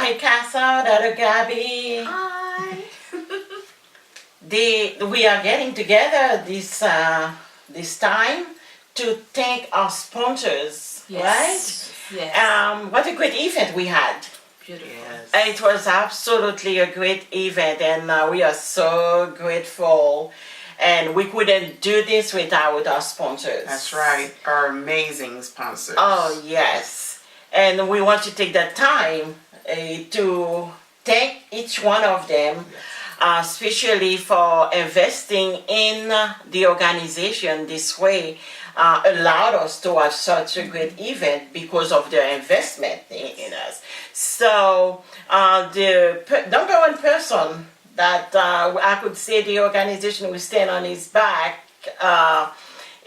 Hi, Casa, Dada Gabby. Hi. We are getting together this time to thank our sponsors, Yes. right? Yes. What a great event we had. Beautiful. Yes. It was absolutely a great event, and we are so grateful. And we couldn't do this without our sponsors. That's right. Our amazing sponsors. Oh, yes. And we want to take that time to thank each one of them, especially for investing in the organization this way. Allowed us to have such a great event because of their investment in us. So the number one person that I could say the organization will stand on his back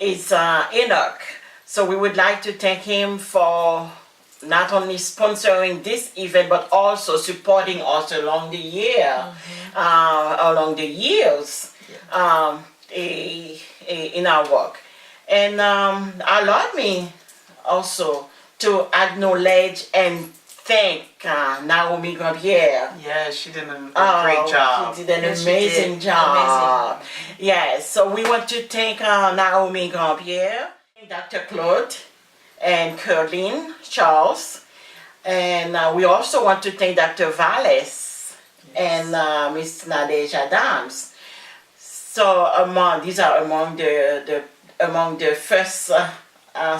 is Enoch. So we would like to thank him for not only sponsoring this event but also supporting us along the year, along the years in our work. And allow me also to acknowledge and thank Naomi Gambier. Yes, she did a great job. She did an Yes, she amazing did. job. Amazing. Yes, so we want to thank Naomi Gambier, Dr. Claude, and Caroline Charles. And we also want to thank Dr. Valles and Miss Nadege Adams. So these are among the first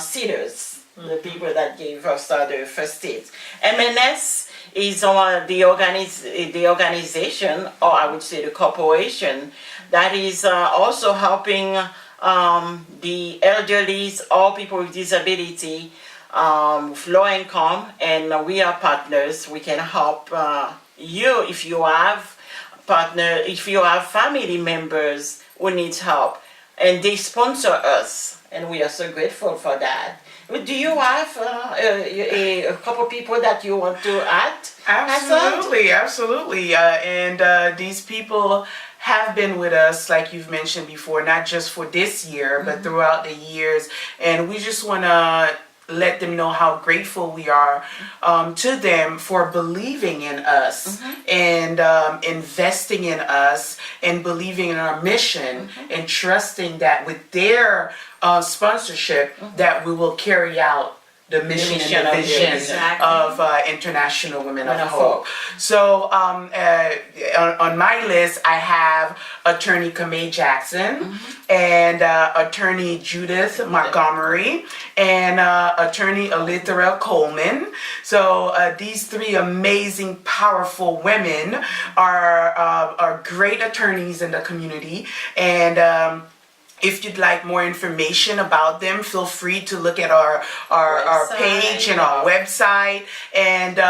seaters, the people that gave us the first seats. MNS is the organization, or I would say the corporation, that is also helping the elderly, all people with disability, with low income, and we are partners. We can help you if you have family members who need help, and they sponsor us, and we are so grateful for that. Do you have a couple people that you want to add? Absolutely. And these people have been with us, like you've mentioned before, not just for this year, but throughout the years. And we just want to let them know how grateful we are to them for believing in us and investing in us and believing in our mission and trusting that with their sponsorship that we will carry out the mission and the vision of International Women of Hope. So on my list, I have Attorney Kamei Jackson and Attorney Judith Montgomery and Attorney Elithera Coleman. So these three amazing, powerful women are great attorneys in the community, and if you'd like more information about them, feel free to look at our page and our website, and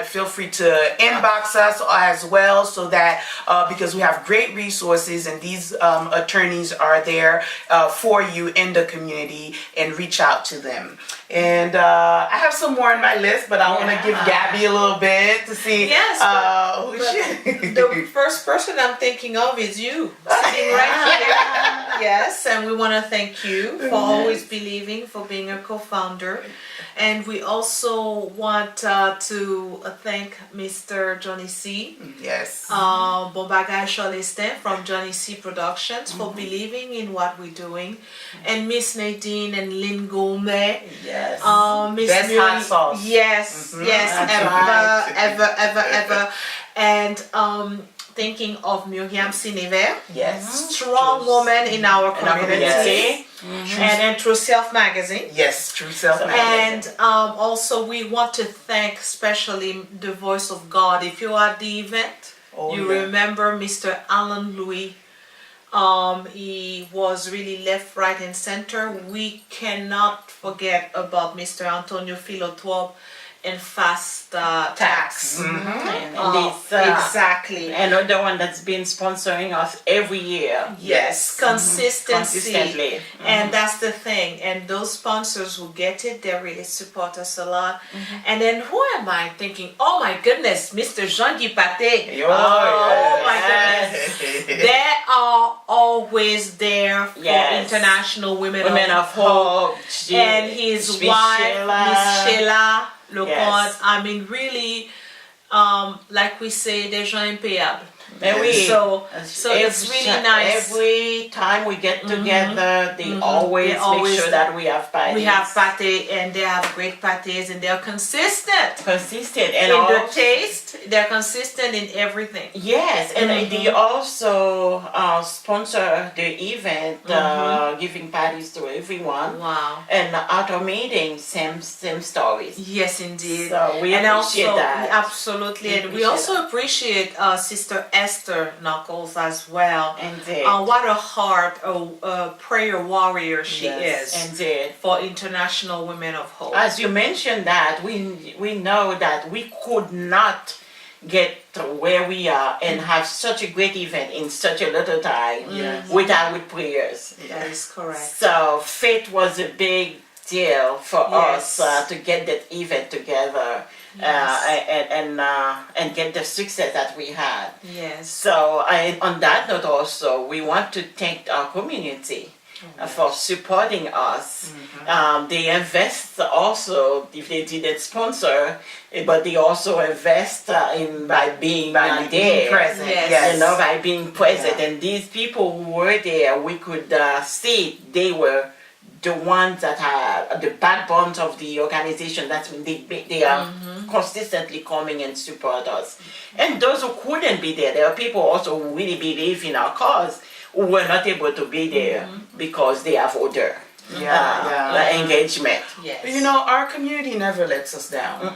feel free to inbox us as well, so that because we have great resources and these attorneys are there for you in the community, and reach out to them. And I have some more on my list, but I want to give Gabby a little bit to see who she. The first person I'm thinking of is you, sitting right here. Yes, and we want to thank you for always believing, for being a co-founder. And we also want to thank Mr. Johnny C. Yes. Bombaga Cholestin from Johnny C. Productions for believing in what we're doing. And Miss Nadine and Lynn Gomez. Yes. Miss Best hot sauce. Yes, ever. And thinking of Miriam Sinever. Yes. Strong woman in our community. And True Self Magazine. Yes, True Self Magazine. And also we want to thank especially the Voice of God. If you are at the event, remember Mr. Alan Louis. He was really left, right, and center. We cannot forget about Mr. Antonio Filotuob and Fast Tax. Exactly. Another one that's been sponsoring us every year. Yes, consistently. And that's the thing. And those sponsors who get it, they really support us a lot. And then who am I thinking? Oh my goodness, Mr. Jean-Guy Paté. My goodness. They are always there for International Women of Hope. And his wife, Miss Sheila Leconte. I mean, really, like we say, des gens impayables. And So it's really nice. Every time we get together, they always make sure that we have parties. We have pate, and they have great pates, and they're consistent. Consistent and In the taste, they're consistent in everything. Yes, and they also sponsor the event, giving parties to everyone. Wow. And at our meeting, same stories. Yes, indeed. So we appreciate that. Absolutely. And we also appreciate Sister Esther Knuckles as well. Indeed. What a heart, a prayer warrior she is. Indeed. For International Women of Hope. As you mentioned that, we know that we could not get to where we are and have such a great event in such a little time without prayers. That is correct. So faith was a big deal for us to get that event together. And get the success that we had. Yes. So on that note also, we want to thank our community for supporting us. They invest also, if they didn't sponsor, but they also invest by being there, present. Yes. You know, by being present. And these people who were there, we could see they were the ones that are the backbones of the organization. That's when they are consistently coming and support us. And those who couldn't be there are people also who really believe in our cause who were not able to be there because they have other engagement. Yes. You know, our community never lets us down.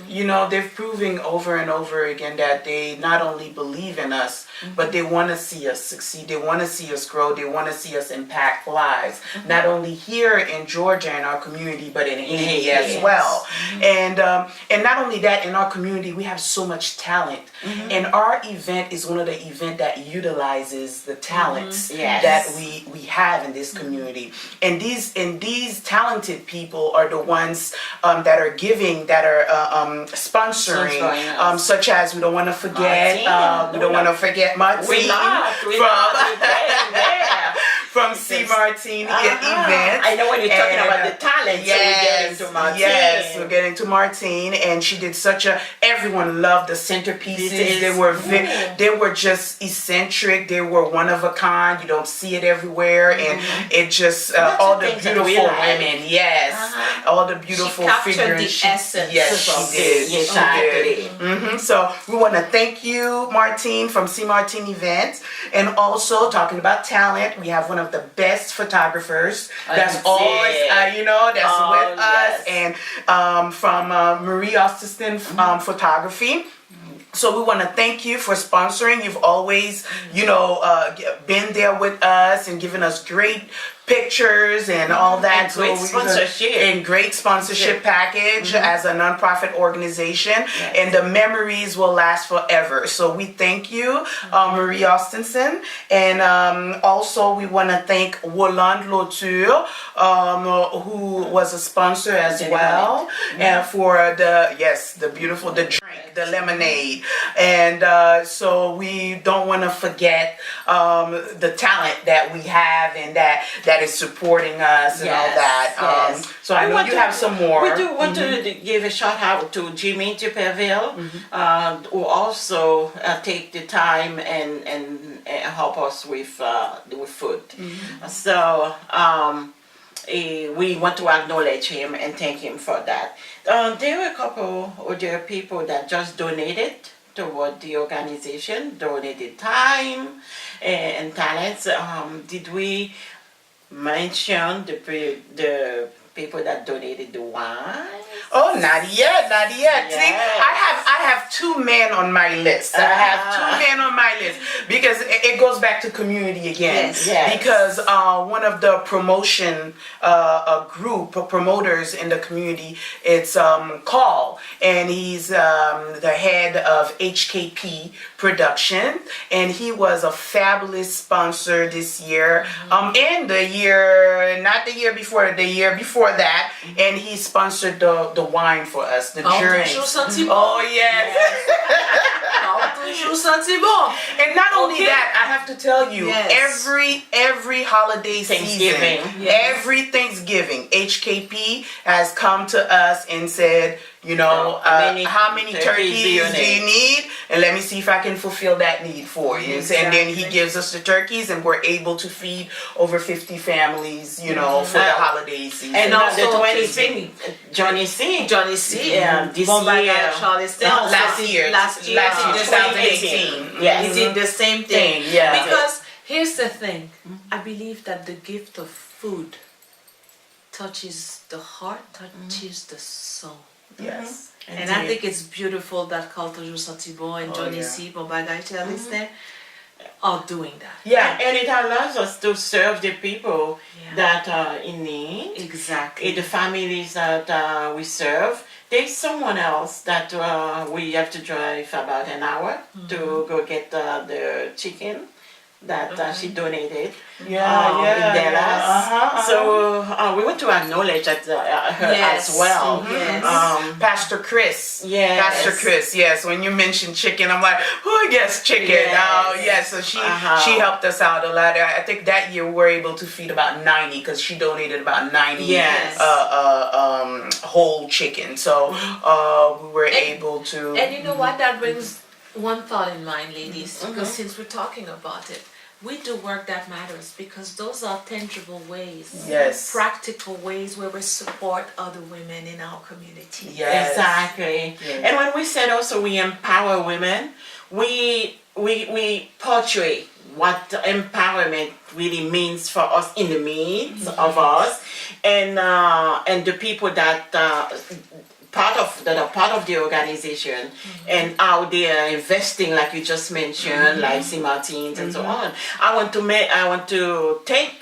You know, they've proven over and over again that they not only believe in us, but they want to see us succeed. They want to see us grow. They want to see us impact lives, not only here in Georgia in our community, but in Haiti as well. And not only that, in our community, we have so much talent. And our event is one of the events that utilizes the talents that we have in this community. And these talented people are the ones that are giving, that are sponsoring, such as we don't want to forget Martine from C. Martine event. I know when you're talking about the talent, so we're getting to Martine. Yes, we're getting to Martine, and she did everyone loved the centerpieces. They were just eccentric. They were one of a kind. You don't see it everywhere, and it just all the beautiful women. Yes, all the beautiful figures. She captured the essence. Yes, she did. Exactly. So we want to thank you, Martine from C. Martine Events, and also talking about talent. We have one of the best photographers that's always, that's with us, and from Marie Austin Photography. So we want to thank you for sponsoring. You've always, been there with us and given us great pictures and all that. Great sponsorship package as a nonprofit organization, and the memories will last forever. So we thank you, Marie Austinson, and also we want to thank Roland Lauture, who was a sponsor as well, and for the beautiful drink, the lemonade, and so we don't want to forget the talent that we have and that is supporting us and all that. So I know you have some more. We do want to give a shout out to Jimmy Duperville, who also take the time and help us with food. So we want to acknowledge him and thank him for that. There were a couple other people that just donated toward the organization, donated time and talents. Did we mention the people that donated the wine? Oh, not yet. See, I have two men on my list. Because it goes back to community again. Because one of the promotion group of promoters in the community, it's Carl, and he's the head of HKP Production, and he was a fabulous sponsor this year. In the year, not the year before, the year before that, and he sponsored the wine for us, the journey. Oh yes. je me sentis bon. And not only Okay. that, I have to tell you, Yes. every holiday Thanksgiving. season, Yes. every Thanksgiving, HKP has come to us and said, you know, how many turkeys do you need? And let me see if I can fulfill that need for you. And then he gives us the turkeys, and we're able to feed over 50 families, you know, for the holiday season. And also the Thanksgiving. 20 Johnny C. Johnny C. Yeah, this Bon bagage, year. Charleston. Last year, Last year, 2018. Yes. He did the same thing. Yeah. Because here's the thing. I believe that the gift of food touches the heart, touches the soul. Yes. And I think it's beautiful that Carl Toujours Senti Bon and Johnny yeah. C. Bon bagage, Charleston are doing that. Yeah. And it allows us to serve the people Yeah. that are in need. Exactly. The families that we serve. There's someone else that we have to drive about an hour to go get the chicken that she donated in Dallas. So we want to acknowledge that, her Yes. as well. Yes. Pastor Chris. Yes. Pastor Chris, yes. When you mentioned chicken, I'm like, oh, yes, chicken. Yes. Yes. So she helped us out a lot. I think that year we were able to feed about 90 because she donated about 90 Yes. whole chicken. So we were able to. And you know what? That brings one thought in mind, ladies, because since we're talking about it, we do work that matters because those are tangible ways, Yes. practical ways where we support other women in our community. Yes. Exactly. Yes. And when we said also we empower women, we portray what empowerment really means for us in the needs of us, and the people that that are part of the organization and how they are investing, like you just mentioned, like St. Martin's and so on. I want to thank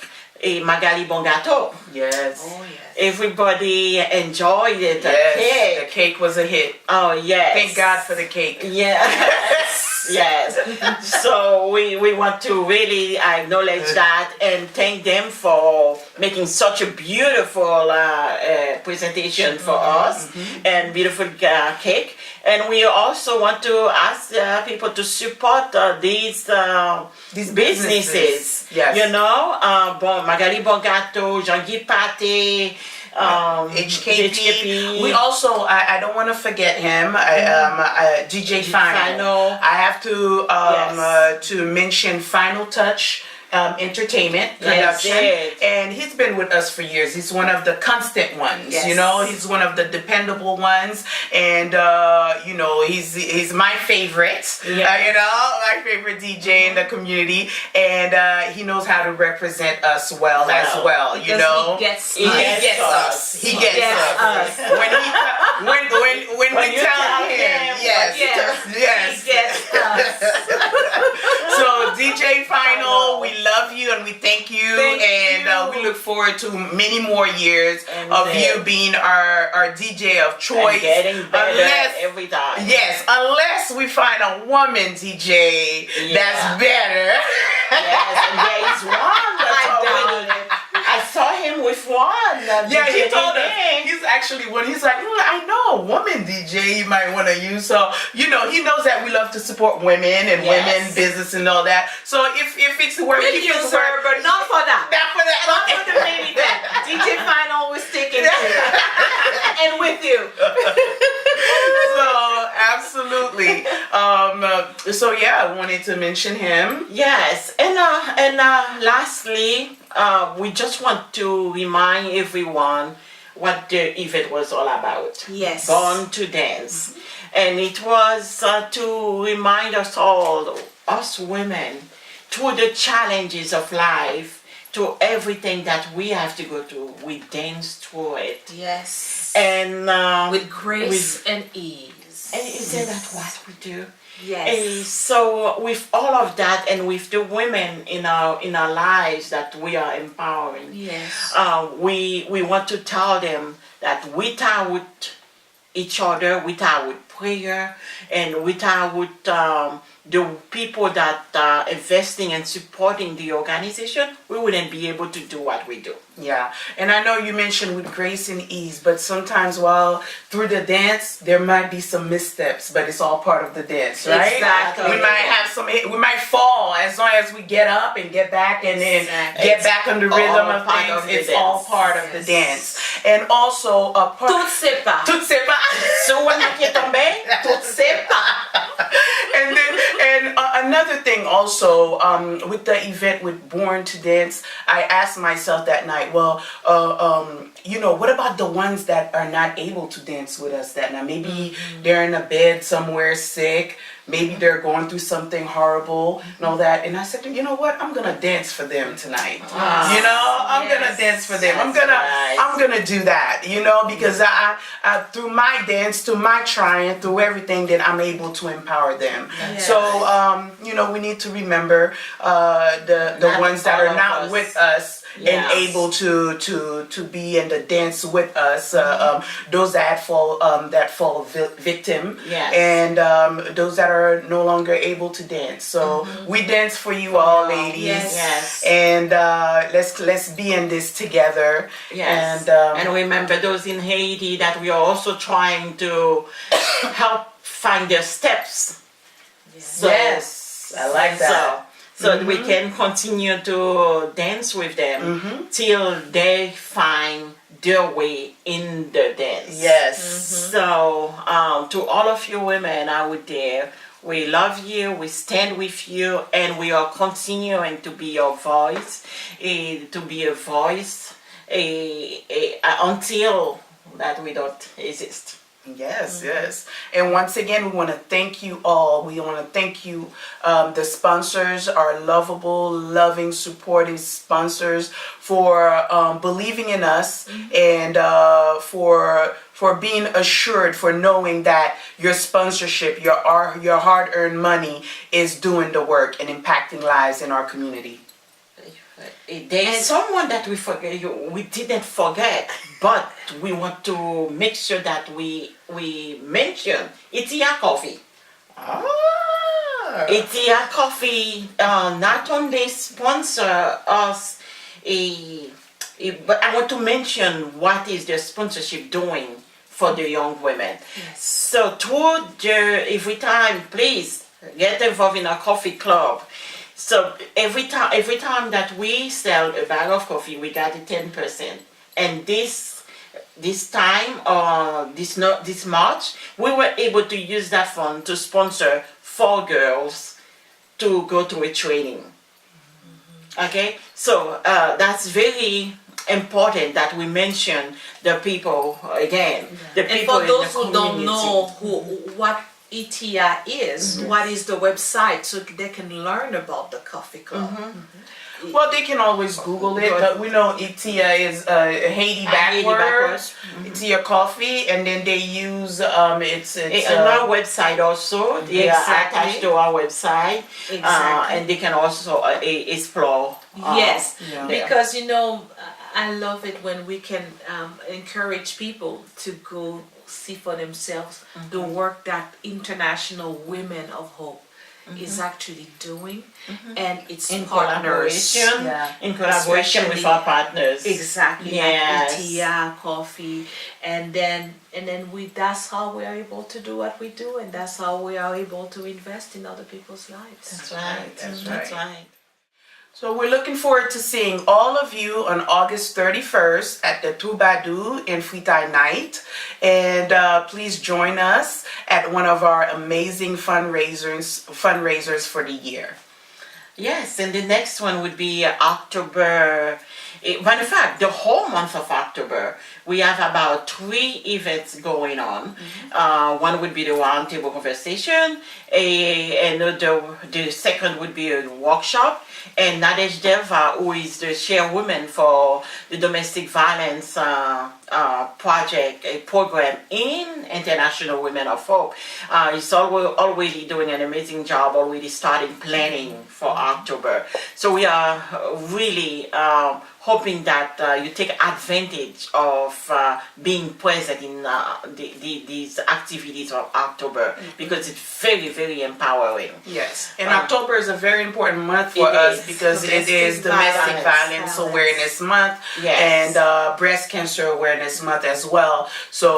Magali Bongato. Yes. Oh, yes. Everybody enjoyed it. Yes. The cake was a hit. Oh yes. Thank God for the cake. Yes. Yes. So we want to really acknowledge that and thank them for making such a beautiful presentation for us and beautiful cake. And we also want to ask people to support these businesses. Yes. You know, Magali Bongato, Jean-Guy Pate, HKP. We also, I don't want to forget him, DJ Final. I have to mention Final Touch Entertainment Production. And he's been with us for years. He's one of the constant ones, you know, he's one of the dependable ones. And, you know, he's my favorite, you know, my favorite DJ in the community. And he knows how to represent us well as well, you Because know. he gets He gets us. He gets us. When we tell him, yes. He gets us. So DJ Final, we love you and we thank you. We look forward to many more years of you being our DJ of choice. And getting better every time. Yes, unless we find a woman DJ that's better. Yes, and there is one that's already. I saw him with one. Yeah, he told us. DJ. He's actually one. He's like, I know a woman DJ you might want to use. So, you know, he knows that we love to support women and women business and all that. So if it's working, We'll use her, but not for that. Not for that. Not for the baby thing. DJ Final was sticking to you. And with you. So, absolutely. So, yeah, I wanted to mention him. Yes, and lastly, we just want to remind everyone what the event was all about. Yes. Born to Dance. And it was to remind us all, us women, through the challenges of life, to everything that we have to go through, we dance through it. Yes. And with grace and ease. And isn't that what we do? Yes. So with all of that, and with the women in our lives that we are empowering, Yes. We want to tell them that without each other, without prayer, and without the people that are investing and supporting the organization, we wouldn't be able to do what we do. Yeah, and I know you mentioned with grace and ease, but sometimes while through the dance, there might be some missteps, but it's all part of the dance, right? Exactly. We might have we might fall as long as we get up and get back and then get back on the rhythm of things. It's all part of the dance. And also a part. Tout c'est pas. Tout c'est pas. So when I get on tout c'est pas. And then another thing also with the event with Born to Dance, I asked myself that night, well, you know, what about the ones that are not able to dance with us that night? Maybe they're in a bed somewhere sick. Maybe they're going through something horrible and all that. And I said, you know what? I'm gonna dance for them tonight. You know, I'm gonna dance for them. I'm gonna do that. You know, because I through my dance, through my trying, through everything, that I'm able to empower them. Yes. So you know, we need to remember the ones that are not with us. Yes. And able to be in the dance with us, those that fall victim, Yes. and those that are no longer able to dance. So we dance for you all, ladies. Yes. And let's be in this together. Yes. And remember those in Haiti that we are also trying to help find their steps. So, Yes, I like that. So we can continue to dance with them till they find their way in the dance. Yes. So to all of you women out there, we love you, we stand with you, and we are continuing to be your voice, to be a voice until that we don't exist. Yes, yes. And once again, we want to thank you all. We want to thank you, the sponsors, our lovable, loving, supportive sponsors, for believing in us and for being assured, for knowing that your sponsorship, your hard-earned money is doing the work and impacting lives in our community. There's someone that we didn't forget, but we want to make sure that we mention IWOH Coffee. IWOH Coffee not only sponsor us, but I want to mention what is the sponsorship doing for the young women. Yes. So every time, please get involved in a coffee club. So every time that we sell a bag of coffee, we got a 10%. And this time, this March, we were able to use that fund to sponsor 4 girls to go to a training. Okay, so that's very important that we mention the people again. The And people for those in the who don't community. know what IWOH is, what is the website so they can learn about the coffee club? Well, they can always Google it, but we know IWOH is Haiti backwards. IWOH Coffee, and then they use it's on our website also. They are attached to our website, and they can also explore. Yes, Yeah. because you know, I love it when we can encourage people to go see for themselves the work that International Women of Hope is actually doing, and it's in partners. collaboration, Yeah. in collaboration with our partners. Exactly, Yes. like IWOH Coffee, and then that's how we are able to do what we do, and that's how we are able to invest in other people's lives. That's right. That's right. So we're looking forward to seeing all of you on August 31st at the Toubadou in Fritai night. And please join us at one of our amazing fundraisers for the year. Yes, and the next one would be October. Matter of fact, the whole month of October, we have about 3 events going on. One would be the roundtable conversation, and the second would be a workshop. And Nadesh Deva, who is the chairwoman for the domestic violence project, a program in International Women of Hope, is already doing an amazing job, already starting planning for October. So we are really hoping that you take advantage of being present in these activities of October, because it's very, very empowering. Yes, and October is a very important month for It us is. because it is Domestic Violence Awareness Month and Breast Cancer Awareness Month as well. So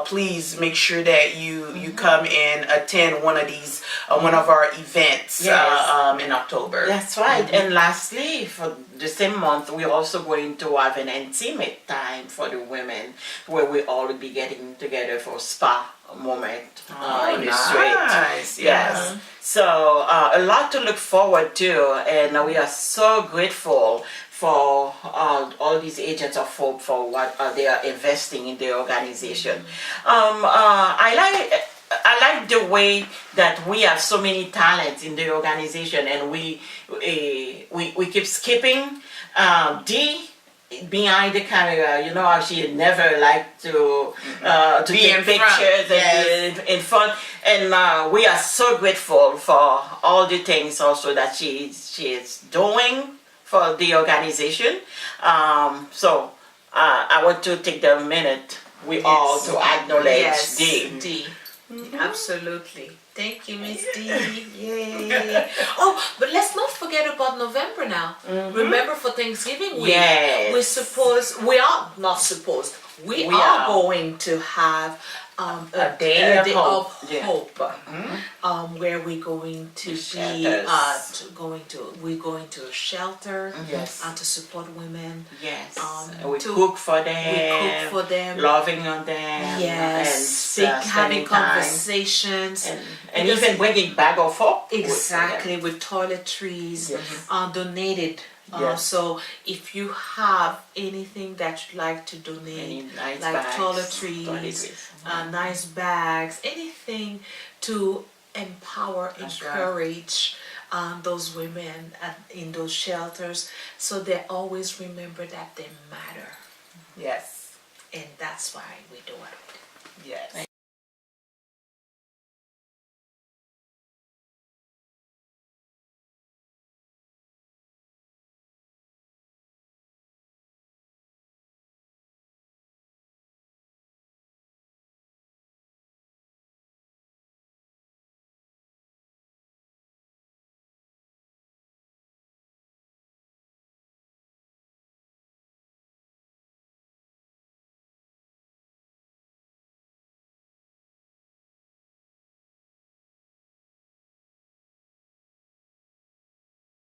please make sure that you come and attend one of these, one of our events in October. That's right. And lastly, for the same month, we're also going to have an intimate time for the women, where we all will be getting together for spa moment in the street. Nice. Yes. So a lot to look forward to, and we are so grateful for all these agents of hope for what they are investing in the organization. I like the way that we have so many talents in the organization, and we keep skipping. Dee behind the camera, you know how she never liked to take pictures and be in front, and we are so grateful for all the things also that she is doing for the organization. So I want to take the minute all to acknowledge Dee. Absolutely. Thank you, Miss D. Yay. Oh, but let's not forget about November now. Remember, for Thanksgiving week, we are going to have a day of hope, where we're going to we're going to a shelter to support women. Yes, we cook for them. Loving on them. Yes, and having conversations, and even bringing bag of hope. Exactly, with toiletries donated. So if you have anything that you'd like to donate, nice like bags, toiletries, nice bags, anything to empower, encourage those women in those shelters, so they always remember that they matter. Yes. And that's why we do what we do. Yes.